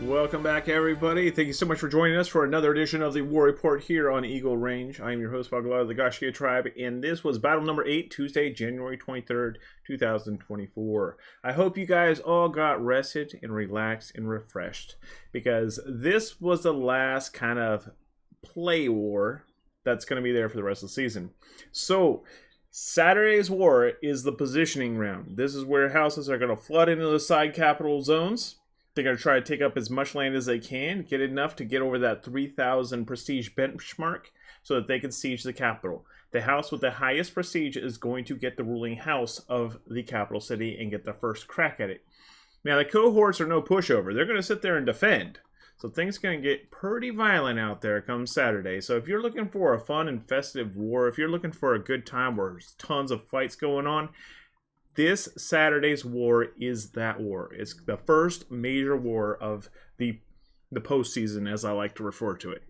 Welcome back, everybody. Thank you so much for joining us for another edition of the War Report here on Eagle Range. I am your host, Vagala of the Gashia Tribe, and this was battle number 8, Tuesday, January 23rd, 2024. I hope you guys all got rested and relaxed and refreshed, because this was the last kind of play war that's going to be there for the rest of the season. So, Saturday's war is the positioning round. This is where houses are going to flood into the side capital zones. They're going to try to take up as much land as they can, get enough to get over that 3,000 prestige benchmark so that they can siege the capital. The house with the highest prestige is going to get the ruling house of the capital city and get the first crack at it. Now, the cohorts are no pushover. They're going to sit there and defend. So things are going to get pretty violent out there come Saturday. So if you're looking for a fun and festive war, if you're looking for a good time where there's tons of fights going on, this Saturday's war is that war. It's the first major war of the postseason, as I like to refer to it.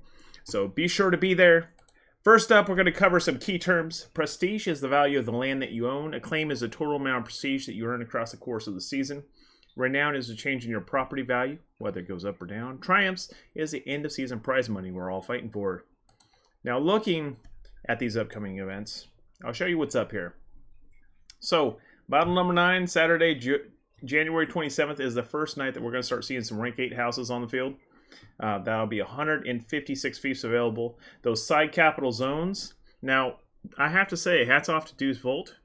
So be sure to be there. First up, we're going to cover some key terms. Prestige is the value of the land that you own. Acclaim is the total amount of prestige that you earn across the course of the season. Renown is a change in your property value, whether it goes up or down. Triumphs is the end of season prize money we're all fighting for. Now, looking at these upcoming events, I'll show you what's up here. So, battle number 9, Saturday, January 27th is the first night that we're going to start seeing some rank 8 houses on the field. That'll be 156 fiefs available. Those side capital zones. Now, I have to say, hats off to Deuce Volt,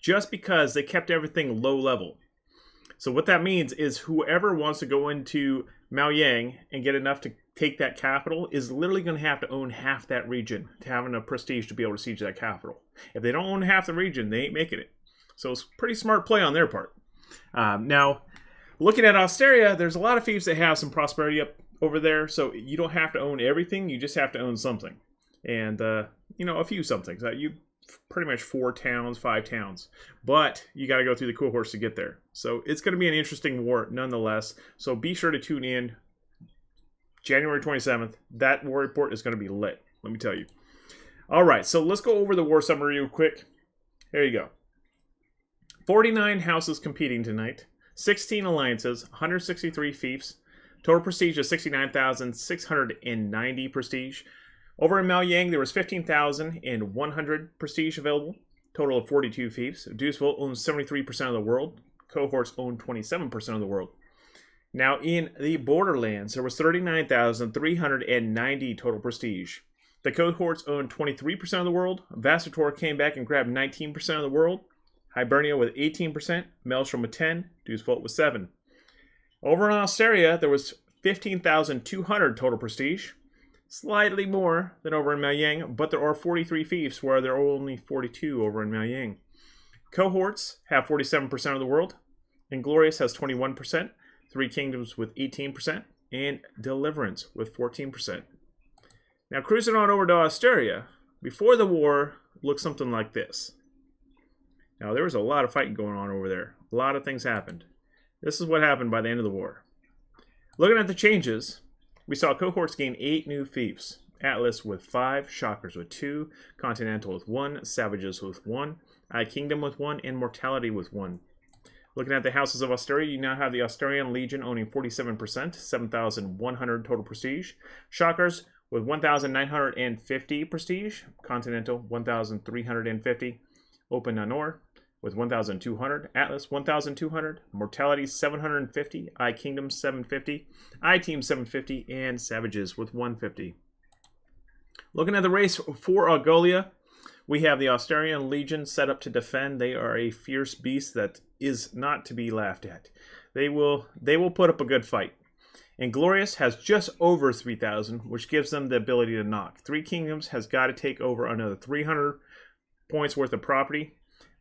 just because they kept everything low level. So what that means is whoever wants to go into Miaoyang and get enough to take that capital is literally going to have to own half that region to have enough prestige to be able to siege that capital. If they don't own half the region, they ain't making it. So it's pretty smart play on their part. Now, looking at Osteria, there's a lot of fiefs that have some prosperity up over there, so you don't have to own everything, you just have to own something. And, a few somethings. You pretty much 4 towns, 5 towns. But you got to go through the cohorts to get there. So it's going to be an interesting war nonetheless. So be sure to tune in January 27th. That war report is going to be lit, let me tell you. All right, so let's go over the war summary real quick. There you go. 49 houses competing tonight, 16 alliances, 163 fiefs, total prestige is 69,690 prestige. Over in Miaoyang, there was 15,100 prestige available, total of 42 fiefs. Deuce Volt owns 73% of the world, cohorts own 27% of the world. Now in the Borderlands, there was 39,390 total prestige. The cohorts own 23% of the world. Vastator came back and grabbed 19% of the world. Hibernia with 18%, Maelstrom with 10%, Deuce Volt with 7%. Over in Osteria, there was 15,200 total prestige. Slightly more than over in Miaoyang, but there are 43 fiefs where there are only 42 over in Miaoyang. Cohorts have 47% of the world. Inglorious has 21%. Three Kingdoms with 18%. And Deliverance with 14%. Now, cruising on over to Australia, before the war, looked something like this. Now, there was a lot of fighting going on over there. A lot of things happened. This is what happened by the end of the war. Looking at the changes, we saw Cohorts gain 8 new fiefs. Atlas with 5, Shockers with 2, Continental with 1, Savages with 1, Kingdom with 1, and Mortality with 1. Looking at the Houses of Australia, you now have the Australian Legion owning 47%, 7,100 total prestige. Shockers with 1,950 prestige. Continental, 1,350. Open Nanor with 1,200. Atlas, 1,200. Mortality, 750. Kingdom, 750. Team, 750. And Savages with 150. Looking at the race for Algolia, we have the Australian Legion set up to defend. They are a fierce beast that is not to be laughed at. They will put up a good fight. Inglorious has just over 3,000, which gives them the ability to knock. Three Kingdoms has got to take over another 300 points worth of property.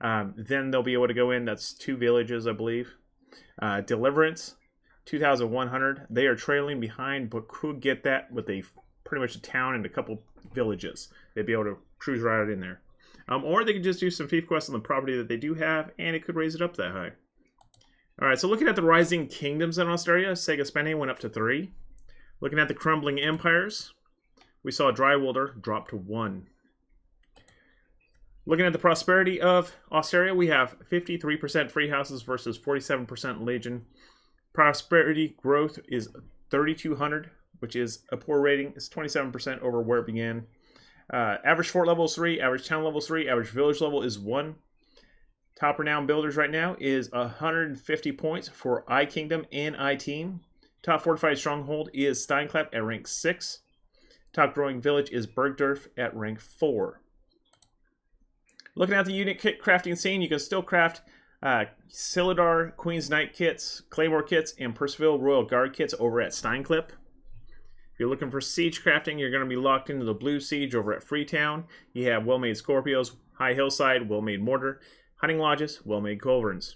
Then they'll be able to go in. That's 2 villages, I believe. Deliverance, 2,100. They are trailing behind, but could get that with pretty much a town and a couple villages. They'd be able to cruise right in there. Or they could just do some fief quests on the property that they do have, and it could raise it up that high. Alright, so looking at the Rising Kingdoms in Australia, Segaspene went up to 3. Looking at the Crumbling Empires, we saw Drywalder drop to 1. Looking at the prosperity of Australia, we have 53% free houses versus 47% Legion. Prosperity growth is 3,200, which is a poor rating. It's 27% over where it began. Average fort level is 3, average town level is 3, average village level is 1. Top renowned builders right now is 150 points for Kingdom and Team. Top fortified stronghold is Steinklepp at rank 6. Top growing village is Bergdorf at rank 4. Looking at the unit kit crafting scene, you can still craft Silidar Queen's Knight kits, Claymore kits, and Percival Royal Guard kits over at Steinklepp. If you're looking for siege crafting, you're going to be locked into the Blue Siege over at Freetown. You have well-made Scorpios, High Hillside, well-made Mortar, Hunting Lodges, well-made Culverins.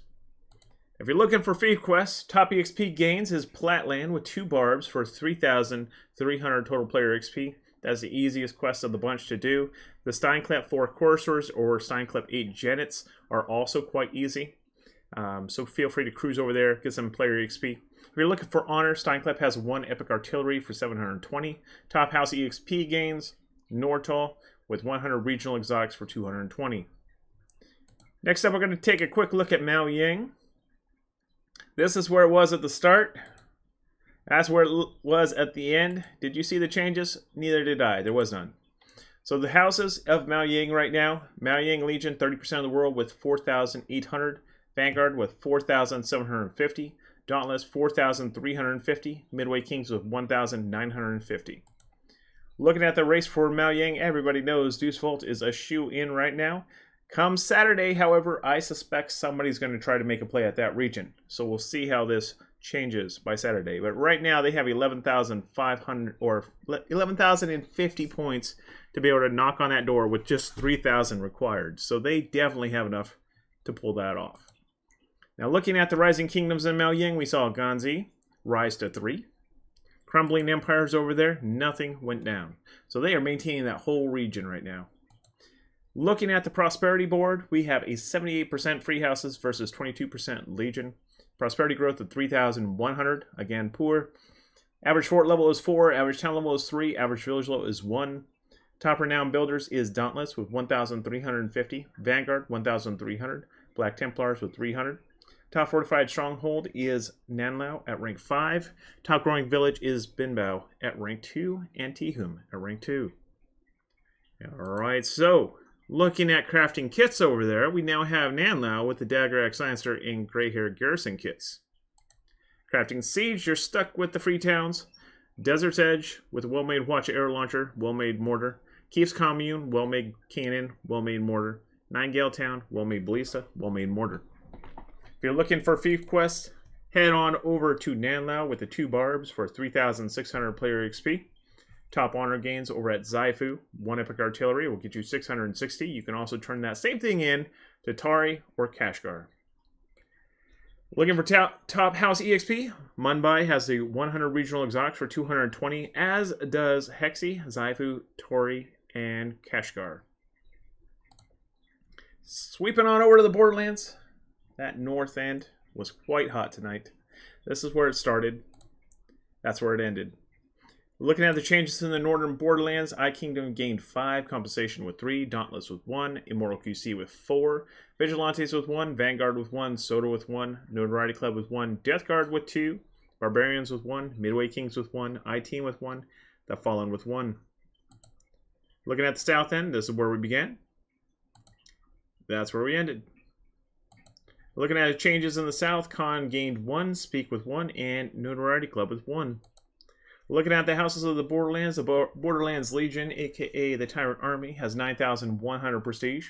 If you're looking for fief quests, top EXP gains is Platland with 2 barbs for 3,300 total player XP. That's the easiest quest of the bunch to do. The Steinklepp 4 Coursers or Steinklepp 8 Genets are also quite easy. So feel free to cruise over there, get some player XP. If you're looking for honor, Steinklepp has 1 Epic Artillery for 720. Top House EXP gains, Nortal with 100 Regional Exotics for 220. Next up, we're going to take a quick look at Miaoying. This is where it was at the start. That's where it was at the end. Did you see the changes? Neither did I. There was none. So the houses of Miaoying right now. Miaoying Legion, 30% of the world with 4,800. Vanguard with 4,750. Dauntless, 4,350. Midway Kings with 1,950. Looking at the race for Miaoying, everybody knows Deuce Volt is a shoe-in right now. Come Saturday, however, I suspect somebody's going to try to make a play at that region. So we'll see how this changes by Saturday. But right now they have 11,500 or 11,050 points to be able to knock on that door with just 3,000 required. So they definitely have enough to pull that off. Now looking at the Rising Kingdoms in Miaoying, we saw Ganzi rise to 3. Crumbling Empires over there, nothing went down. So they are maintaining that whole region right now. Looking at the prosperity board, we have a 78% free houses versus 22% Legion. Prosperity growth of 3,100, again poor. Average fort level is 4, average town level is 3, average village level is 1. Top renowned builders is Dauntless with 1,350, Vanguard 1,300, Black Templars with 300. Top fortified stronghold is Nanlao at rank 5. Top growing village is Binbao at rank 2, and Tihum at rank 2. Alright, so looking at crafting kits over there, we now have Nanlao with the Dagger Axe Lancer and Greyhair Garrison kits. Crafting Siege, you're stuck with the free towns. Desert's Edge with a well-made Watch Arrow Launcher, well-made Mortar. Keef's Commune, well-made Cannon, well-made Mortar. Nightingale Town, well-made Ballista, well-made Mortar. If you're looking for fief quests, head on over to Nanlao with the 2 barbs for 3,600 player XP. Top honor gains over at Zaifu. 1 Epic Artillery will get you 660. You can also turn that same thing in to Tari or Kashgar. Looking for top house EXP, Mumbai has the 100 regional exotics for 220, as does Hexy, Zaifu, Tori, and Kashgar. Sweeping on over to the Borderlands. That north end was quite hot tonight. This is where it started. That's where it ended. Looking at the changes in the northern Borderlands, iKingdom gained 5, Compensation with 3, Dauntless with 1, Immortal QC with 4, Vigilantes with 1, Vanguard with 1, Soda with 1, Notoriety Club with 1, Death Guard with 2, Barbarians with 1, Midway Kings with 1, I-Team with 1, The Fallen with 1. Looking at the south end, this is where we began. That's where we ended. Looking at the changes in the south, Khan gained 1, Speak with 1, and Notoriety Club with 1. Looking at the houses of the Borderlands Legion, aka the Tyrant Army, has 9,100 prestige.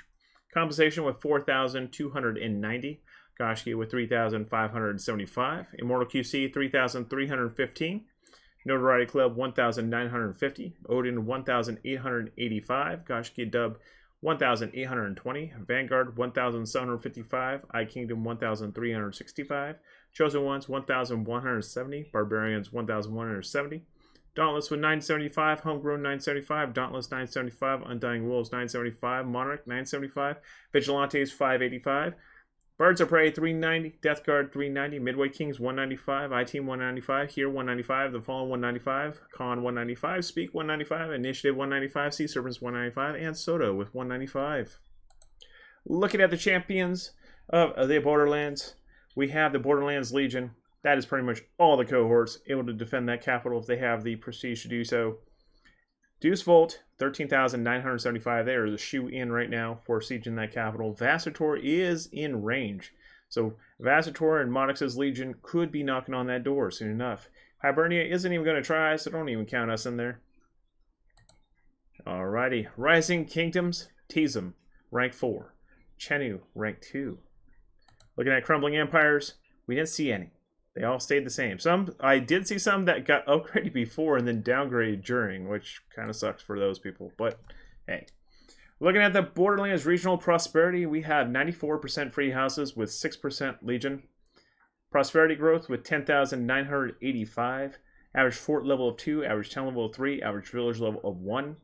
Compensation with 4,290. Goshki with 3,575. Immortal QC 3,315. Notoriety Club 1,950. Odin 1,885. Goshki Dub 1,820. Vanguard 1,755. iKingdom 1,365. Chosen Ones 1,170. Barbarians 1,170. Dauntless with 975, Homegrown 975, Dauntless 975, Undying Wolves 975, Monarch 975, Vigilantes 585, Birds of Prey 390, Death Guard 390, Midway Kings 195, I-Team 195, Here 195, The Fallen 195, Khan 195, Speak 195, Initiative 195, Sea Serpents 195, and Soda with 195. Looking at the champions of the Borderlands, we have the Borderlands Legion. That is pretty much all the cohorts able to defend that capital if they have the prestige to do so. Deuce Volt, 13,975. They are the shoe-in right now for sieging that capital. Vassator is in range. So Vassator and Monix's Legion could be knocking on that door soon enough. Hibernia isn't even going to try, so don't even count us in there. Alrighty. Rising Kingdoms, Teasm, rank 4. Chenu, rank 2. Looking at Crumbling Empires, we didn't see any. They all stayed the same. I did see some that got upgraded before and then downgraded during, which kind of sucks for those people. But hey, looking at the Borderlands Regional Prosperity, we have 94% free houses with 6% Legion. Prosperity growth with 10,985. Average fort level of 2, average town level of 3, average village level of 1.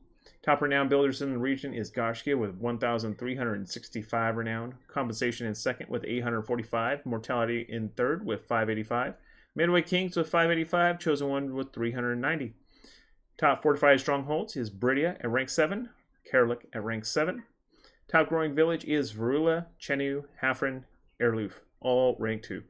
Top renown builders in the region is Goshkia with 1,365 renown. Compensation in second with 845. Mortality in third with 585. Midway Kings with 585. Chosen One with 390. Top fortified strongholds is Bridia at rank 7. Karlik at rank 7. Top growing village is Varula, Chenu, Hafren, Erluf, all rank 2.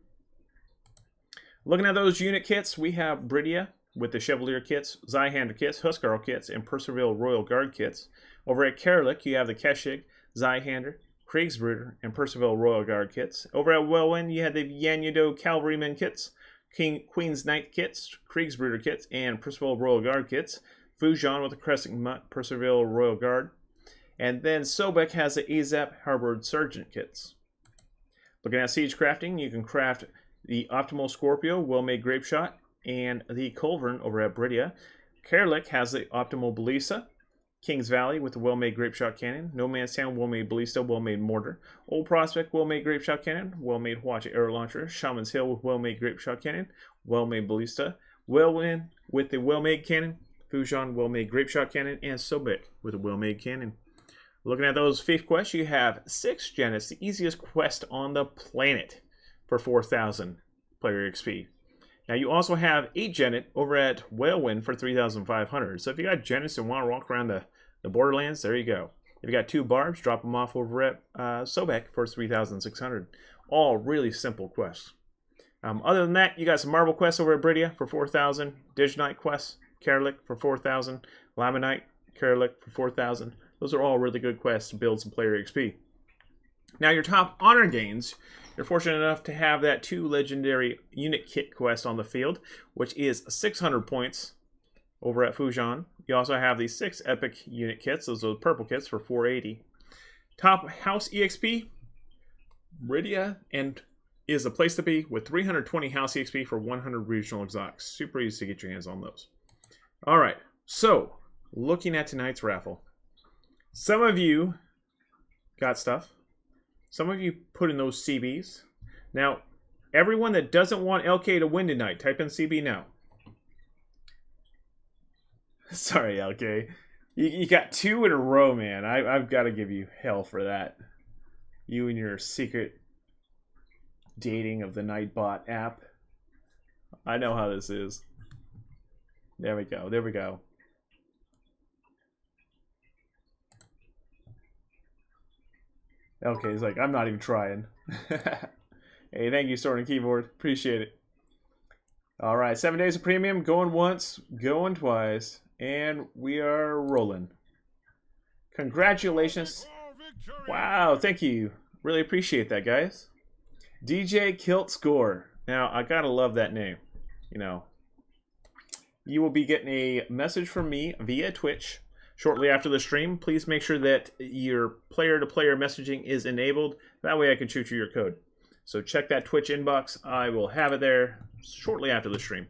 Looking at those unit kits, we have Bridia with the Chevalier kits, Zweihander kits, Huskarl kits, and Percival Royal Guard kits. Over at Karlik, you have the Keshig, Zweihander, Kriegsbruder, and Percival Royal Guard kits. Over at Welwyn, you had the Yanyado Cavalrymen kits, Queen's Knight kits, Kriegsbruder kits, and Percival Royal Guard kits. Fujian with the Crescent Mutt, Percival Royal Guard. And then Sobek has the Azap Harbour Sergeant kits. Looking at siege crafting, you can craft the Optimal Scorpio, Well-Made Grape Shot, and the Culverin over at Bridia. Karlik has the Optimal Ballista. Kings Valley with the Well-Made Grape Shot Cannon. No Man's Town, Well-Made Ballista, Well-Made Mortar. Old Prospect, Well-Made Grape Shot Cannon. Well-Made Hwacha Arrow Launcher. Shaman's Hill with Well-Made Grape Shot Cannon. Well-Made Ballista. Welwyn with the Well-Made Cannon. Fujian, Well-Made Grape Shot Cannon. And Sobek with a Well-Made Cannon. Looking at those faith quests, you have 6 Janus, the easiest quest on the planet for 4,000 player XP. Now you also have 8 Genet over at Whalewind for 3,500. So if you got Janus and want to walk around the Borderlands, there you go. If you got 2 Barbs, drop them off over at Sobek for 3,600. All really simple quests. Other than that, you got some Marble quests over at Bridia for 4,000. Diginite quests, Karlik for 4,000. Lamanite, Karlik for 4,000. Those are all really good quests to build some player XP. Now your top honor gains, you're fortunate enough to have that 2 legendary unit kit quest on the field, which is 600 points over at Fujian. You also have the 6 epic unit kits, those are the purple kits for 480. Top house EXP, Bridia and is the place to be with 320 house EXP for 100 regional exotics. Super easy to get your hands on those. All right, So, looking at tonight's raffle. Some of you got stuff. Some of you put in those CBs. Now, everyone that doesn't want LK to win tonight, type in CB now. Sorry, LK. You got 2 in a row, man. I've got to give you hell for that. You and your secret dating of the Nightbot app. I know how this is. There we go. There we go. LK's like, I'm not even trying. Hey, thank you, Sword and Keyboard. Appreciate it. All right, 7 days of premium. Going once, going twice. And we are rolling. Congratulations. Wow, thank you. Really appreciate that, guys. DJ Kilt Score. Now, I gotta love that name. You know. You will be getting a message from me via Twitch shortly after the stream. Please make sure that your player-to-player messaging is enabled. That way I can shoot you your code. So check that Twitch inbox. I will have it there shortly after the stream.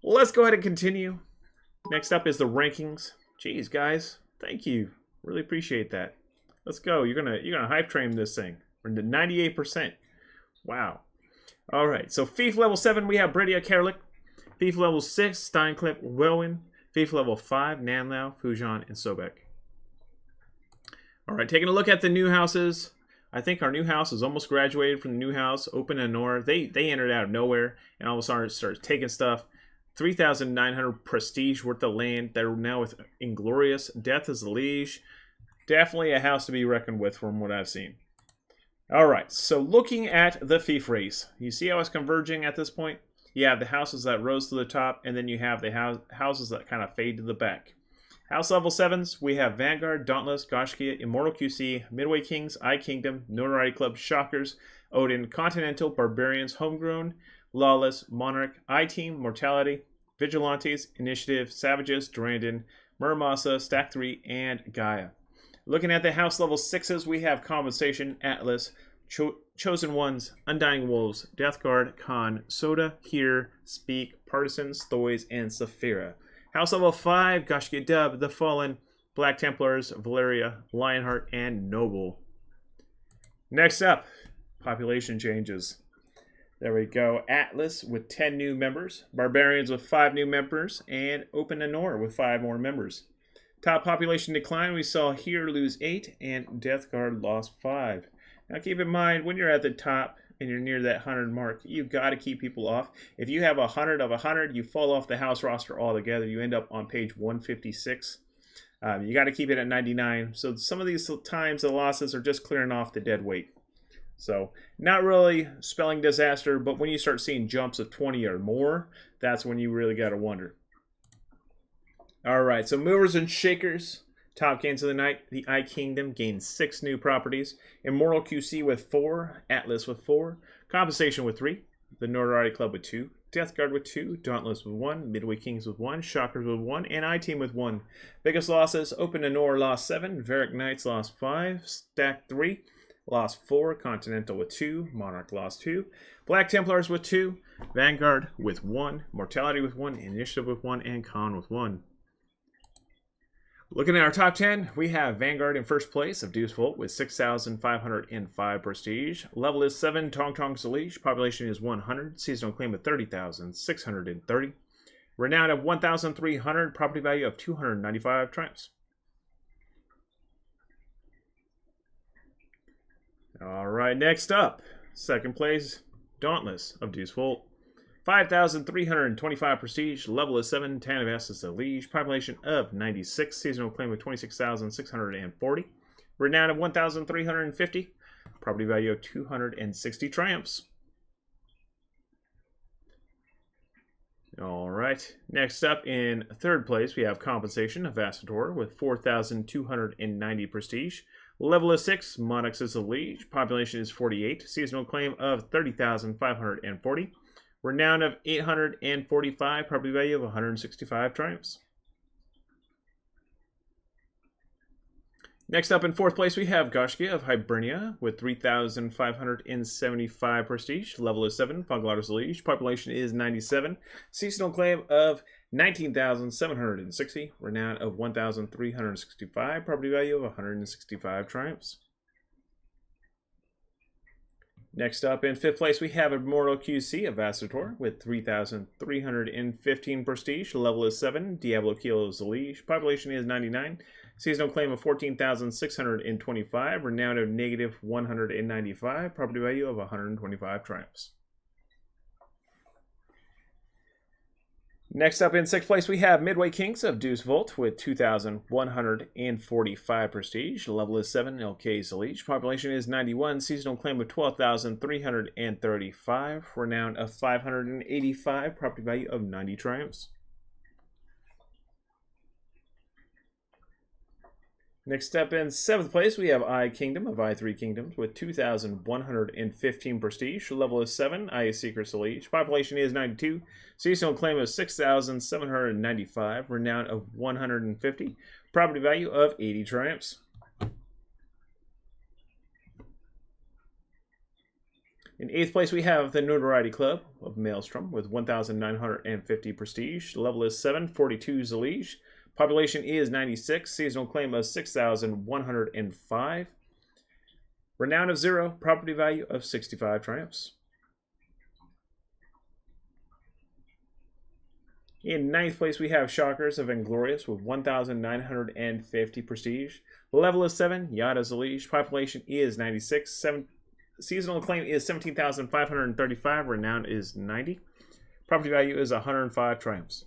Let's go ahead and continue. Next up is the rankings. Jeez, guys, thank you. Really appreciate that. Let's go. You're gonna hype train this thing. We're into 98%. Wow. All right. So FIFA level 7, we have Bridia Kerlik. FIFA level 6, Steinklipp Welwin. FIFA level 5, Nanlau, Fujan, and Sobek. All right. Taking a look at the new houses. I think our new house is almost graduated from the new house. Open and Nora. They entered out of nowhere and all of a sudden started taking stuff. 3,900 prestige worth of land. They're now with Inglorious. Death is the liege. Definitely a house to be reckoned with from what I've seen. Alright, so looking at the fief race. You see how it's converging at this point? You have the houses that rose to the top, and then you have the houses that kind of fade to the back. House level 7s, we have Vanguard, Dauntless, Goshkia, Immortal QC, Midway Kings, iKingdom, Notoriety Club, Shockers, Odin, Continental, Barbarians, Homegrown, Lawless, Monarch, I-Team, Mortality, Vigilantes, Initiative, Savages, Durandon, Muramasa, Stack 3, and Gaia. Looking at the house level 6s, we have Compensation, Atlas, Chosen Ones, Undying Wolves, Death Guard, Khan, Soda, Here, Speak, Partisans, Thoys, and Saphira. House level 5, Goshkia Dub, The Fallen, Black Templars, Valeria, Lionheart, and Noble. Next up, population changes. There we go. Atlas with 10 new members. Barbarians with 5 new members. And Open Anor with 5 more members. Top population decline. We saw Here lose 8. And Death Guard lost 5. Now keep in mind, when you're at the top and you're near that 100 mark, you've got to keep people off. If you have 100 of 100, you fall off the house roster altogether. You end up on page 156. You got to keep it at 99. So some of these times the losses are just clearing off the dead weight. So, not really spelling disaster, but when you start seeing jumps of 20 or more, that's when you really got to wonder. All right, so movers and shakers. Top gains of the night. The iKingdom gained 6 new properties. Immortal QC with 4. Atlas with 4. Compensation with 3. The Notoriety Club with 2. Death Guard with 2. Dauntless with 1. Midway Kings with 1. Shockers with 1. And I-Team with 1. Biggest losses. Open Anor lost 7. Varric Knights lost 5. Stack 3. Lost 4, Continental with 2, Monarch lost 2, Black Templars with 2, Vanguard with 1, Mortality with 1, Initiative with 1, and Khan with 1. Looking at our top 10, we have Vanguard in first place of Deuce Volt with 6,505 prestige. Level is 7, Tong Tong's the liege. Population is 100. Seasonal claim of 30,630. Renown of 1,300. Property value of 295 triumphs. All right, next up, second place, Dauntless of Deuce Volt. 5,325 prestige, level is 7, Tanavas is the liege, population of 96, seasonal claim of 26,640, renown of 1,350, property value of 260 triumphs. All right, next up in third place, we have Compensation of Vastator with 4,290 prestige. Level is 6, Monarchs is the liege, population is 48, seasonal claim of 30,540, renown of 845, property value of 165 triumphs. Next up in fourth place, we have Goshkia of Hibernia with 3,575 prestige. Level is 7, Puglaris Liege. Population is 97. Seasonal claim of 19,760. Renown of 1,365. Property value of 165 triumphs. Next up in 5th place, we have Immortal QC of Vastator with 3,315 prestige. Level is 7. Diablo Kilo is the liege. Population is 99. Seasonal claim of 14,625. Renown of -195. Property value of 125 triumphs. Next up in 6th place, we have Midway Kings of Deuce Volt with 2,145 prestige. Level is 7. LK is the liege. Population is 91. Seasonal claim of 12,335. Renown of 585. Property value of 90 triumphs. Next up in 7th place, we have I Kingdom of I3 Kingdoms with 2,115 prestige. Level is 7. I is Secret Liege. Population is 92. Seasonal claim of 6,795. Renown of 150. Property value of 80 triumphs. In 8th place, we have the Notoriety Club of Maelstrom with 1,950 prestige. Level is 7. 42 is the liege. Population is 96. Seasonal claim of 6,105. Renown of 0. Property value of 65 triumphs. In 9th place, we have Shockers of Inglorious with 1,950 prestige. Level is 7. Yada's the liege. Population is 96. Seasonal claim is 17,535. Renown is 90. Property value is 105 triumphs.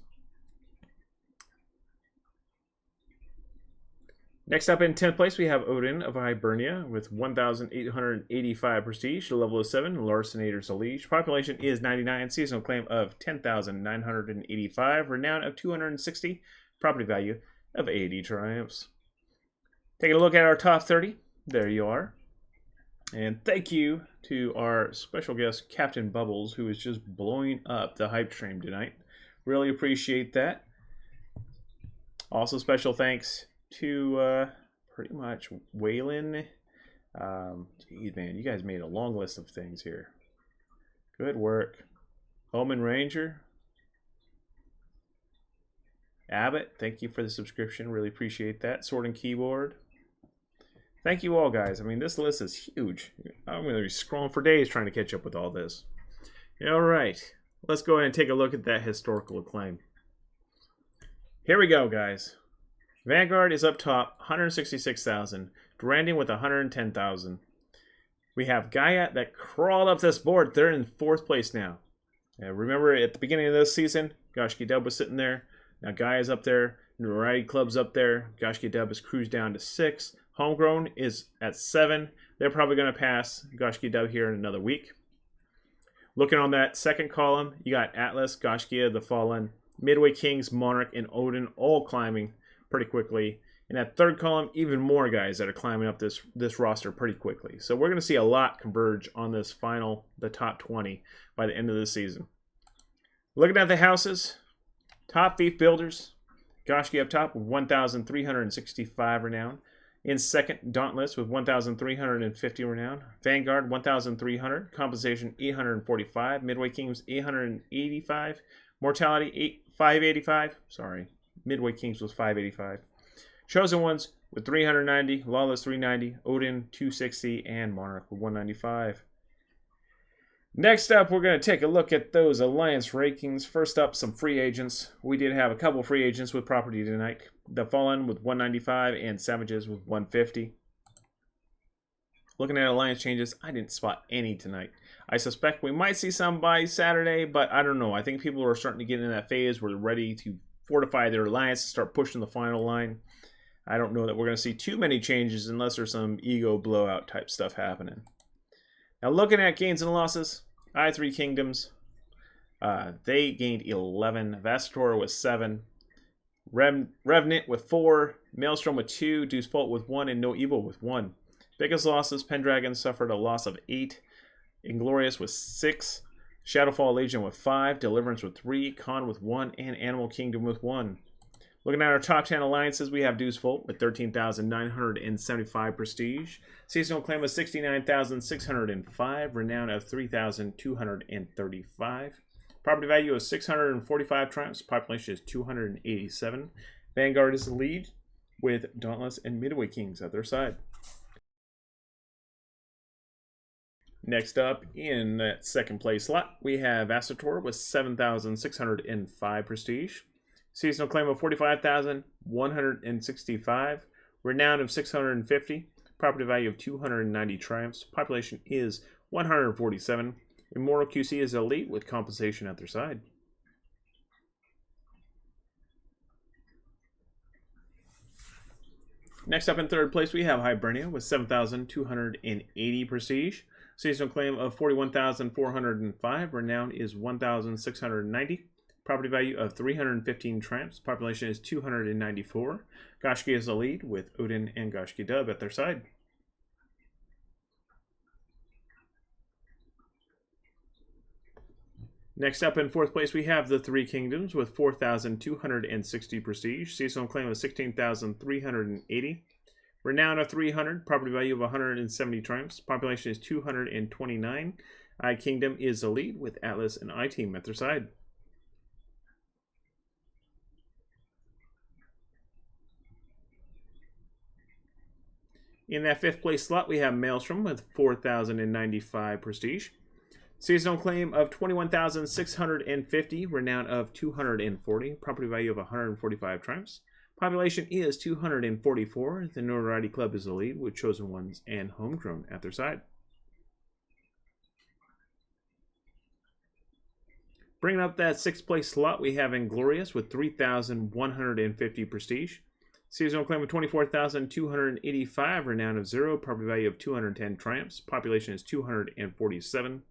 Next up in 10th place, we have Odin of Hibernia with 1,885 prestige. The level is 7. Larcenator's the liege. Population is 99. Seasonal claim of 10,985. Renown of 260. Property value of 80 triumphs. Taking a look at our top 30. There you are. And thank you to our special guest, Captain Bubbles, who is just blowing up the hype stream tonight. Really appreciate that. Also, special thanks to pretty much Waylon. Geez, man, you guys made a long list of things here. Good work. Omen Ranger. Abbott, thank you for the subscription. Really appreciate that. Sword and Keyboard. Thank you all, guys. I mean, this list is huge. I'm going to be scrolling for days trying to catch up with all this. All right. Let's go ahead and take a look at that historical acclaim. Here we go, guys. Vanguard is up top, 166,000. Durandon with 110,000. We have Gaia that crawled up this board. They're in 4th place now. Remember at the beginning of this season, Goshki Dub was sitting there. Now Gaia's up there. Notoriety Club's up there. Goshki Dub has cruised down to 6. Homegrown is at 7. They're probably going to pass Goshki Dub here in another week. Looking on that second column, you got Atlas, Goshkia, The Fallen, Midway Kings, Monarch, and Odin all climbing pretty quickly. In that third column, even more guys that are climbing up this roster pretty quickly. So we're going to see a lot converge on this final, the top 20, by the end of the season. Looking at the houses, Top Thief Builders, Goshki up top with 1,365 renown. In second, Dauntless with 1,350 renown. Vanguard, 1,300. Compensation, 845. Midway Kings, 885. Mortality, 585. Sorry. Midway Kings was 585. Chosen Ones with 390, Lawless 390, Odin 260, and Monarch with 195. Next up, we're going to take a look at those Alliance rankings. First up, some free agents. We did have a couple free agents with property tonight. The Fallen with 195 and Savages with 150. Looking at Alliance changes, I didn't spot any tonight. I suspect we might see some by Saturday, but I don't know. I think people are starting to get in that phase where they're ready to fortify their alliance, start pushing the final line. I don't know that we're going to see too many changes unless there's some ego blowout type stuff happening. Now looking at gains and losses, I3 Kingdoms, they gained 11. Vastator with 7. Revenant with 4. Maelstrom with 2. Deuce Volt with 1. And No Evil with 1. Biggest losses, Pendragon suffered a loss of 8. Inglorious with 6. Shadowfall Legion with 5, Deliverance with 3, Khan with 1, and Animal Kingdom with 1. Looking at our top 10 alliances, we have Deuce Volt with 13,975 prestige. Seasonal claim of 69,605. Renown of 3,235. Property value of 645 triumphs. Population is 287. Vanguard is the lead with Dauntless and Midway Kings at their side. Next up in that second place slot, we have Vastator with 7,605 prestige. Seasonal claim of 45,165. Renown of 650. Property value of 290 triumphs. Population is 147. Immortal QC is elite with compensation at their side. Next up in third place, we have Hibernia with 7,280 prestige. Seasonal claim of 41,405. Renown is 1,690. Property value of 315 triumphs. Population is 294. Goshki is the lead with Odin and Goshki Dub at their side. Next up in fourth place, we have the Three Kingdoms with 4,260 prestige. Seasonal claim of 16,380. Renown of 300. Property value of 170 triumphs. Population is 229. I-Kingdom is the lead with Atlas and I-Team at their side. In that fifth place slot, we have Maelstrom with 4,095 prestige. Seasonal claim of 21,650. Renown of 240. Property value of 145 triumphs. Population is 244. The Notoriety Club is the lead with Chosen Ones and Homegrown at their side. Bringing up that sixth place slot, we have Inglorious with 3,150 prestige. Seasonal claim of 24,285. Renown of 0. Property value of 210 triumphs. Population is 247.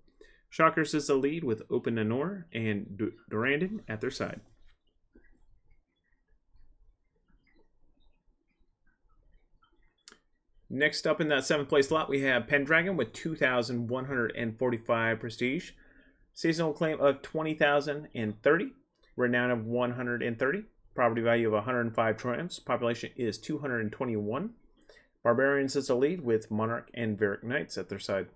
Shockers is the lead with Open Nanor and Durandon at their side. Next up in that seventh place slot, we have Pendragon with 2,145 prestige. Seasonal claim of 20,030. Renown of 130. Property value of 105 triumphs. Population is 221. Barbarians is the lead with Monarch and Varric Knights at their side.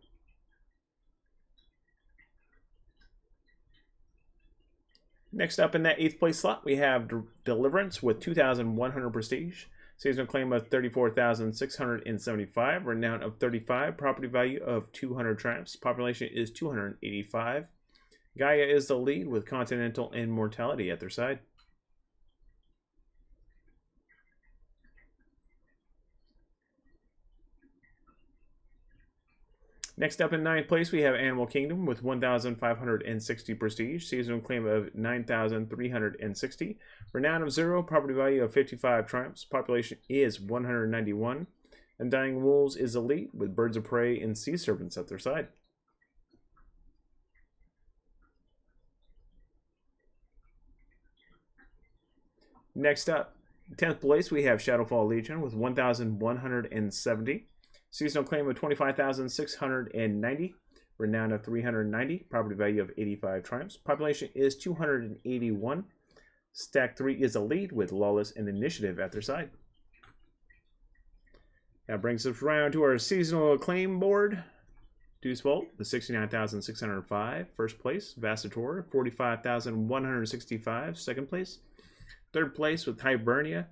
Next up in that eighth place slot, we have Deliverance with 2,100 prestige. Seasonal claim of 34,675. Renown of 35. Property value of 200 triumphs. Population is 285. Gaia is the lead with Continental and Mortality at their side. Next up in ninth place, we have Animal Kingdom with 1,560 prestige. Seasonal claim of 9,360. Renown of 0. Property value of 55 triumphs. Population is 191. Undying Wolves is elite with Birds of Prey and Sea Serpents at their side. Next up, 10th place, we have Shadowfall Legion with 1,170. Seasonal claim of 25,690. Renown of 390. Property value of 85 triumphs. Population is 281. Stack 3 is a lead with Lawless and Initiative at their side. That brings us around to our seasonal acclaim board. Deuce Vault with 69,605. First place, Vastator, 45,165. Second place. Third place with Hibernia,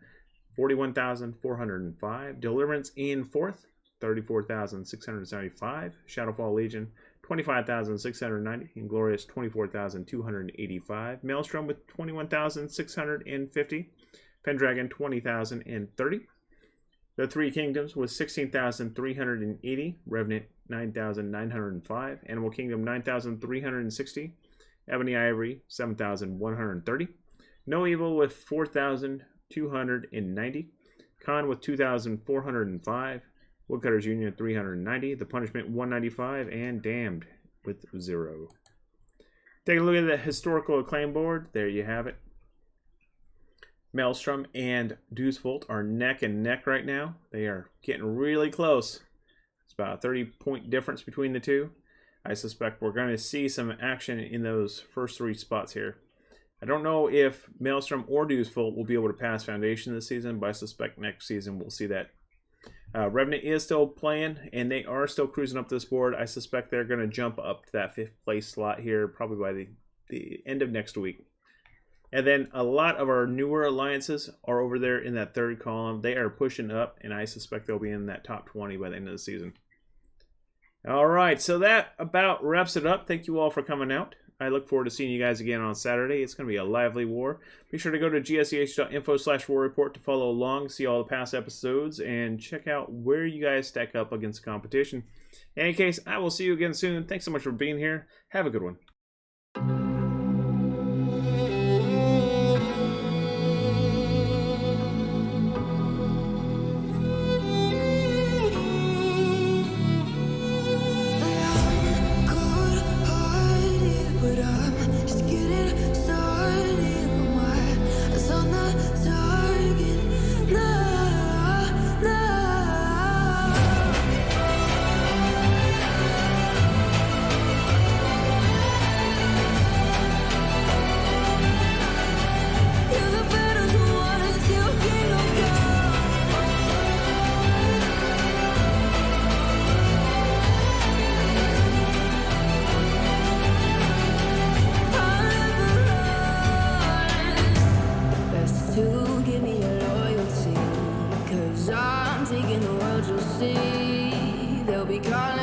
41,405. Deliverance in fourth, 34,675. Shadowfall Legion, 25,690. Inglorious, 24,285. Maelstrom with 21,650. Pendragon, 20,030. The Three Kingdoms with 16,380. Revenant, 9,905. Animal Kingdom, 9,360. Ebony Ivory, 7,130. No Evil with 4,290. Khan with 2,405. Woodcutters Union 390. The Punishment 195. And Damned with 0. Take a look at the historical acclaim board. There you have it. Maelstrom and Deuce Vault are neck and neck right now. They are getting really close. It's about a 30-point difference between the two. I suspect we're going to see some action in those first three spots here. I don't know if Maelstrom or Deuce Vault will be able to pass Foundation this season, but I suspect next season we'll see that. Revenant is still playing, and they are still cruising up this board. I suspect they're going to jump up to that 5th place slot here, probably by the the end of next week. And then a lot of our newer alliances are over there in that third column. They are pushing up, and I suspect they'll be in that top 20 by the end of the season. All right, so that about wraps it up. Thank you all for coming out. I look forward to seeing you guys again on Saturday. It's going to be a lively war. Be sure to go to gseh.info/war report to follow along, see all the past episodes, and check out where you guys stack up against competition. In any case, I will see you again soon. Thanks so much for being here. Have a good one. I'm taking the world, you'll see. They'll be calling